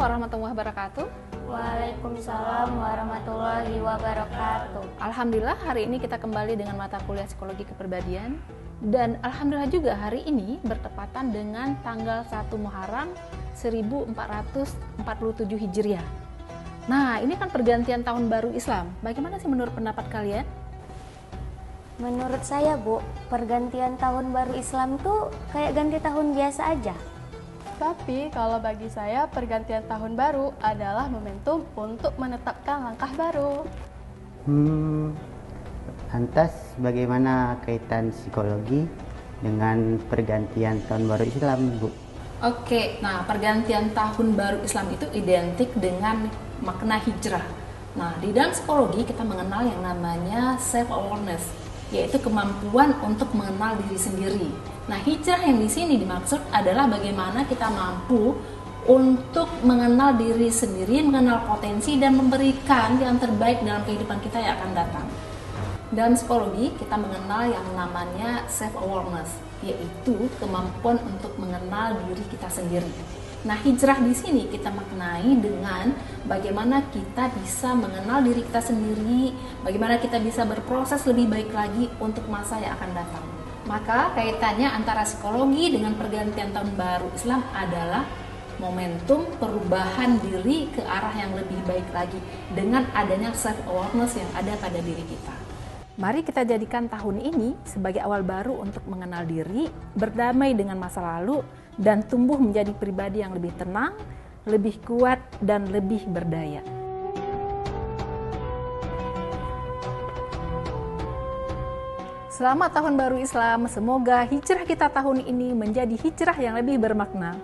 warahmatullahi wabarakatuh. Waalaikumsalam warahmatullahi wabarakatuh. Alhamdulillah hari ini kita kembali dengan mata kuliah psikologi kepribadian. Dan alhamdulillah juga hari ini bertepatan dengan tanggal 1 Muharram 1447 Hijriah. Nah, ini kan pergantian tahun baru Islam. Bagaimana sih menurut pendapat kalian? Menurut saya, Bu, pergantian tahun baru Islam tuh kayak ganti tahun biasa aja. Tapi kalau bagi saya pergantian tahun baru adalah momentum untuk menetapkan langkah baru. Lantas bagaimana kaitan psikologi dengan pergantian tahun baru Islam, Bu? Oke, nah pergantian tahun baru Islam itu identik dengan makna hijrah. Nah, di dalam psikologi kita mengenal yang namanya self-awareness, yaitu kemampuan untuk mengenal diri sendiri. Nah, hijrah yang di sini dimaksud adalah bagaimana kita mampu untuk mengenal diri sendiri, mengenal potensi dan memberikan yang terbaik dalam kehidupan kita yang akan datang. Dalam psikologi, kita mengenal yang namanya self-awareness, yaitu kemampuan untuk mengenal diri kita sendiri. Nah, hijrah di sini kita maknai dengan bagaimana kita bisa mengenal diri kita sendiri, bagaimana kita bisa berproses lebih baik lagi untuk masa yang akan datang. Maka kaitannya antara psikologi dengan pergantian tahun baru Islam adalah momentum perubahan diri ke arah yang lebih baik lagi dengan adanya self-awareness yang ada pada diri kita. Mari kita jadikan tahun ini sebagai awal baru untuk mengenal diri, berdamai dengan masa lalu, dan tumbuh menjadi pribadi yang lebih tenang, lebih kuat, dan lebih berdaya. Selamat Tahun Baru Islam, semoga hijrah kita tahun ini menjadi hijrah yang lebih bermakna.